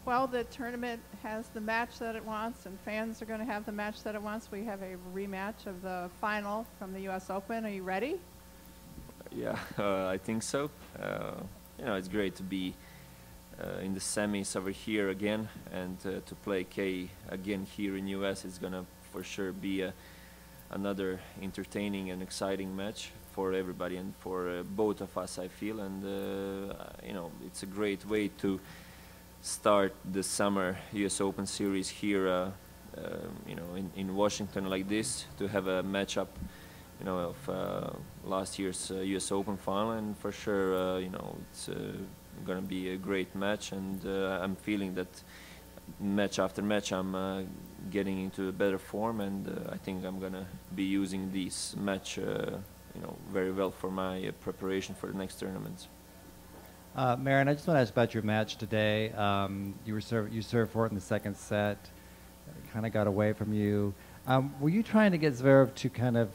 well, the tournament has the match that it wants, and fans are going to have the match that it wants. We have a rematch of the final from the U.S. Open. Are you ready? Yeah, I think so. It's great to be in the semis over here again, and to play Kei again here in U.S. is gonna for sure be another entertaining and exciting match for everybody and for both of us, I feel. And it's a great way to start the summer U.S. Open series here, in Washington like this, to have a matchup, of last year's U.S. Open final, and for sure, it's going to be a great match, and I'm feeling that match after match I'm getting into a better form, and I think I'm going to be using this match, very well for my preparation for the next tournaments. Marin, I just want to ask about your match today. You served for it in the second set. Kind of got away from you. Were you trying to get Zverev to kind of?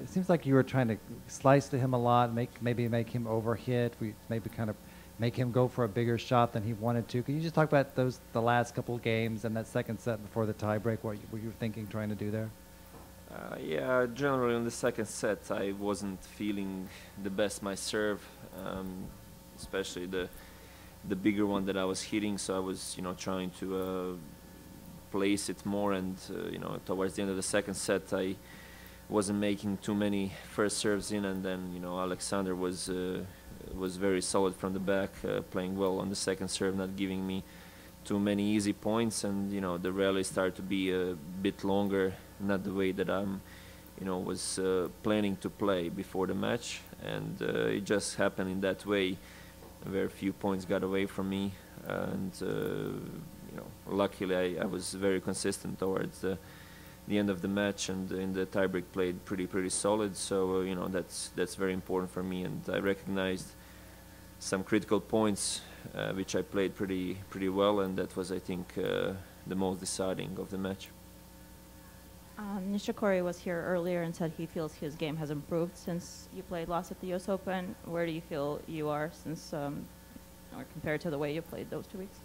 It seems like you were trying to slice to him a lot, maybe make him overhit. Maybe kind of make him go for a bigger shot than he wanted to. Can you just talk about the last couple of games and that second set before the tiebreak? What you were thinking, trying to do there? Yeah, generally in the second set I wasn't feeling the best my serve. Especially the bigger one that I was hitting, so I was trying to place it more, and towards the end of the second set I wasn't making too many first serves in, and then Alexander was very solid from the back, playing well on the second serve, not giving me too many easy points, and the rally started to be a bit longer, not the way that I'm was planning to play before the match, and it just happened in that way. Very few points got away from me, and luckily I was very consistent towards the end of the match, and in the tiebreak played pretty solid. So that's very important for me, and I recognized some critical points which I played pretty well, and that was, I think, the most deciding of the match. Nishikori was here earlier and said he feels his game has improved since you played last at the U.S. Open. Where do you feel you are since, or compared to the way you played those 2 weeks?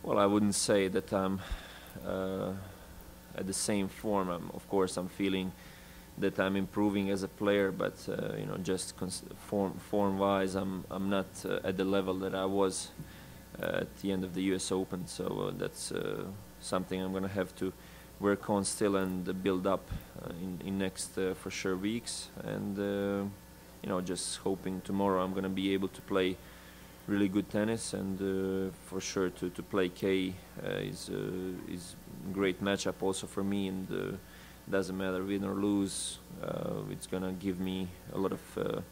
Well, I wouldn't say that I'm at the same form. Of course, I'm feeling that I'm improving as a player, but just form-wise, I'm not at the level that I was at the end of the U.S. Open. So that's something I'm going to have to work on still and build up in next for sure weeks, and just hoping tomorrow I'm going to be able to play really good tennis, and for sure to play Kei is a great matchup also for me, and doesn't matter win or lose, it's going to give me a lot of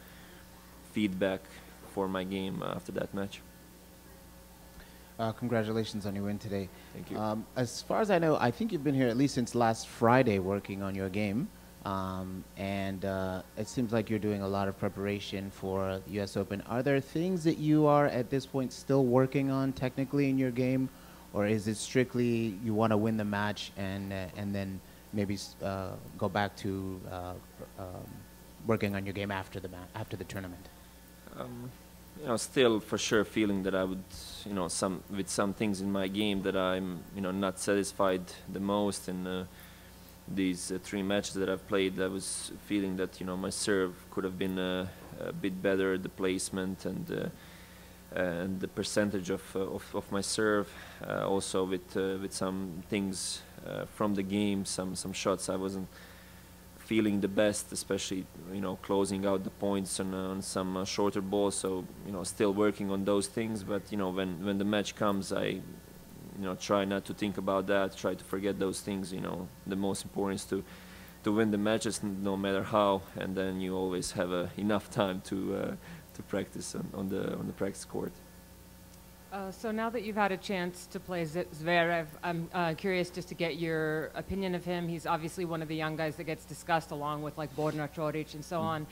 feedback for my game after that match. Congratulations on your win today. Thank you. As far as I know, I think you've been here at least since last Friday working on your game. And it seems like you're doing a lot of preparation for the U.S. Open. Are there things that you are at this point still working on technically in your game? Or is it strictly you want to win the match and then maybe go back to working on your game after the tournament? Still for sure feeling that I would, with some things in my game that I'm, not satisfied the most. And these 3 matches that I've played, I was feeling that, my serve could have been a bit better, the placement and the percentage of my serve. Also with some things from the game, some shots I wasn't feeling the best, especially closing out the points on some shorter balls. So still working on those things. But when the match comes, I try not to think about that. Try to forget those things. The most important is to win the matches, no matter how. And then you always have enough time to practice on the practice court. So now that you've had a chance to play Zverev, I'm curious just to get your opinion of him. He's obviously one of the young guys that gets discussed along with like Borna Choric and so on.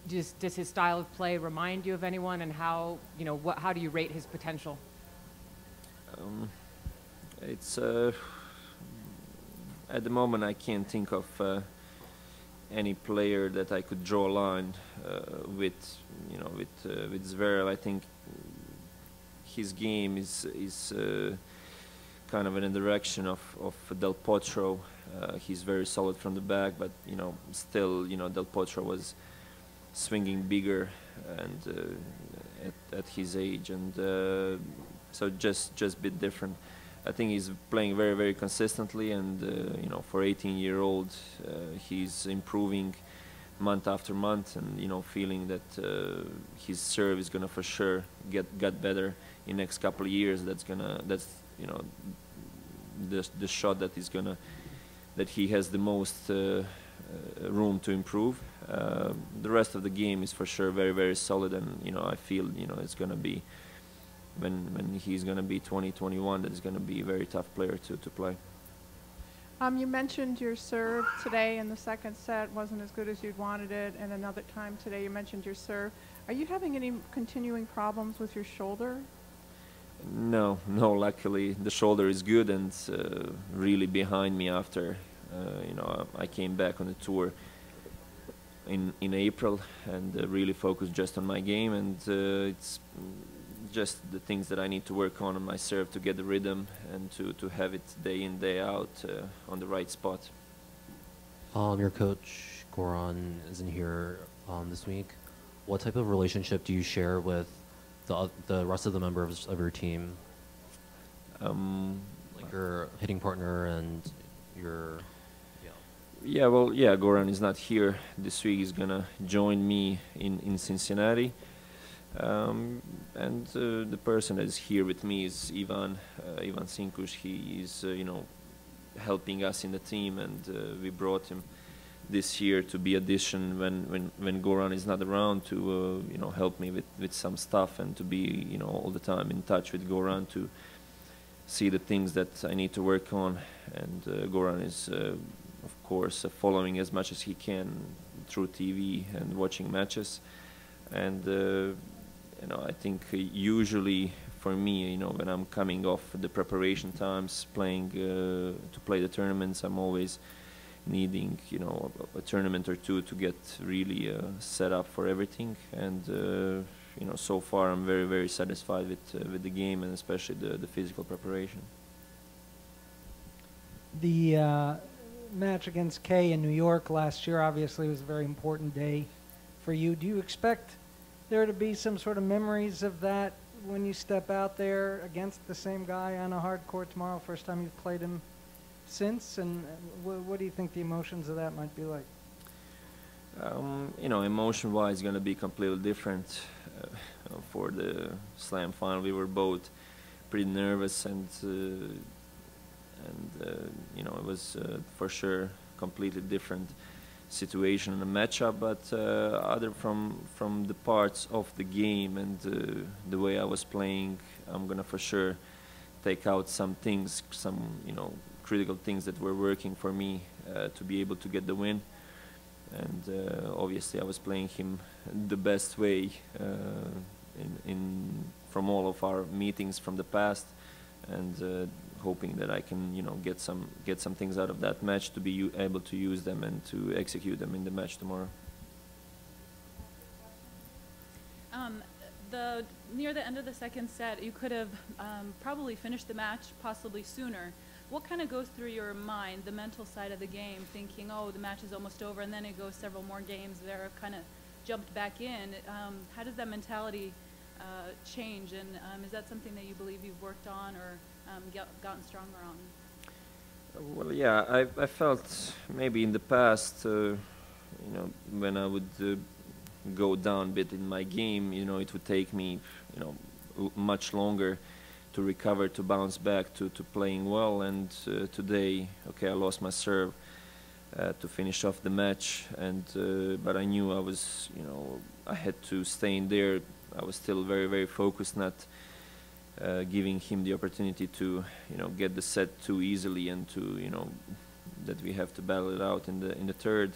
Does his style of play remind you of anyone, and how do you rate his potential? It's at the moment I can't think of any player that I could draw a line with Zverev. I think his game is kind of in the direction of Del Potro. He's very solid from the back, but still, Del Potro was swinging bigger and at his age, and so just a bit different. I think he's playing very, very consistently, and for 18-year-old, he's improving month after month, and feeling that his serve is gonna for sure get better in next couple of years. That's the shot that he has the most room to improve. The rest of the game is for sure very, very solid, and I feel it's gonna be when he's gonna be 20, 21, that is gonna be a very tough player to play. You mentioned your serve today in the second set wasn't as good as you'd wanted it, and another time today you mentioned your serve. Are you having any continuing problems with your shoulder? No, luckily the shoulder is good and really behind me after I came back on the tour in April and really focused just on my game, and it's just the things that I need to work on my serve to get the rhythm and to have it day in, day out on the right spot. Your coach, Goran, isn't here this week. What type of relationship do you share with the rest of the members of your team? Like your hitting partner and your... Yeah, Goran is not here this week. He's gonna join me in Cincinnati. And the person that is here with me is Ivan Sinkush. He is, helping us in the team, and we brought him this year to be addition when Goran is not around to, help me with some stuff and to be, all the time in touch with Goran to see the things that I need to work on. And Goran is, of course, following as much as he can through TV and watching matches. And I think usually for me, when I'm coming off the preparation times, playing to play the tournaments, I'm always needing, a tournament or two to get really set up for everything. And so far I'm very, very satisfied with the game, and especially the physical preparation. The match against Kay in New York last year obviously was a very important day for you. Do you expect there to be some sort of memories of that when you step out there against the same guy on a hard court tomorrow, first time you've played him since? And what do you think the emotions of that might be like? Emotion-wise, it's going to be completely different. For the slam final, we were both pretty nervous, and it was for sure completely different situation in a matchup, but other from the parts of the game and the way I was playing, I'm gonna for sure take out some things, some critical things that were working for me to be able to get the win. And obviously I was playing him the best way from all of our meetings from the past, and hoping that I can get some things out of that match to be able to use them and to execute them in the match tomorrow. Near the end of the second set, you could have probably finished the match possibly sooner. What kind of goes through your mind, the mental side of the game, thinking, oh, the match is almost over, and then it goes several more games, they're kind of jumped back in. How does that mentality change, and is that something that you believe you've worked on or gotten stronger on? Well, yeah, I felt maybe in the past, when I would go down a bit in my game, it would take me, much longer to recover, to bounce back, to playing well. And today, okay, I lost my serve to finish off the match, and but I knew I was, I had to stay in there. I was still very, very focused, not giving him the opportunity to, get the set too easily, and to, that we have to battle it out in the third.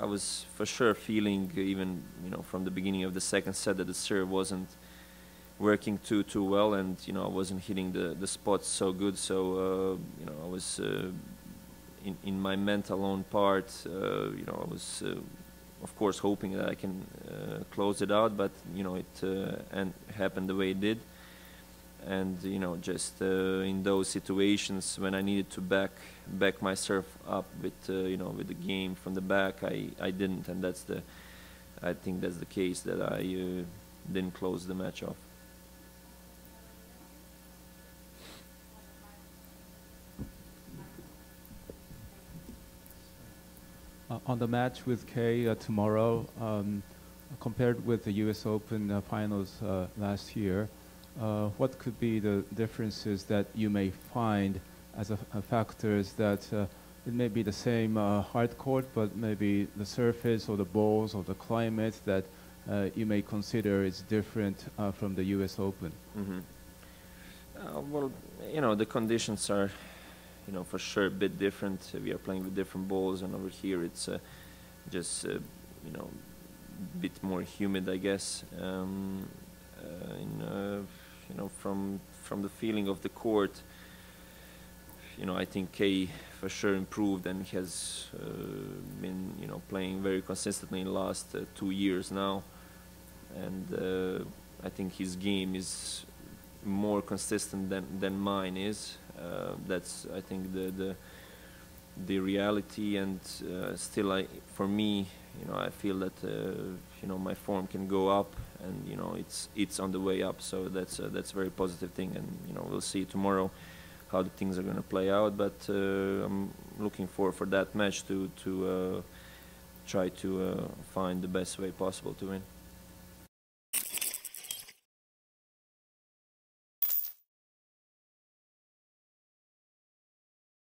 I was for sure feeling, even from the beginning of the second set, that the serve wasn't working too well, and I wasn't hitting the spots so good. So I was in my mental own part. I was of course, hoping that I can close it out, but you know, it and happened the way it did. And you know, just in those situations when I needed to back my serve up with you know, with the game from the back, I didn't, and I think that's the case, that I didn't close the match off. On the match with Kei tomorrow, compared with the U.S. Open finals last year, what could be the differences that you may find as factors that it may be the same hard court, but maybe the surface or the balls or the climate that you may consider is different from the U.S. Open? Mm-hmm. Well, you know, the conditions are, you know, for sure a bit different. We are playing with different balls, and over here it's just, you know, a bit more humid, I guess. You know, from the feeling of the court, you know, I think Kei for sure improved and has been, you know, playing very consistently in the last 2 years now, and I think his game is more consistent than mine is. That's, I think, the reality, and still, for me, you know, I feel that you know, my form can go up, and you know, it's on the way up. So that's a very positive thing, and you know, we'll see tomorrow how the things are going to play out. But I'm looking for that match to try to find the best way possible to win.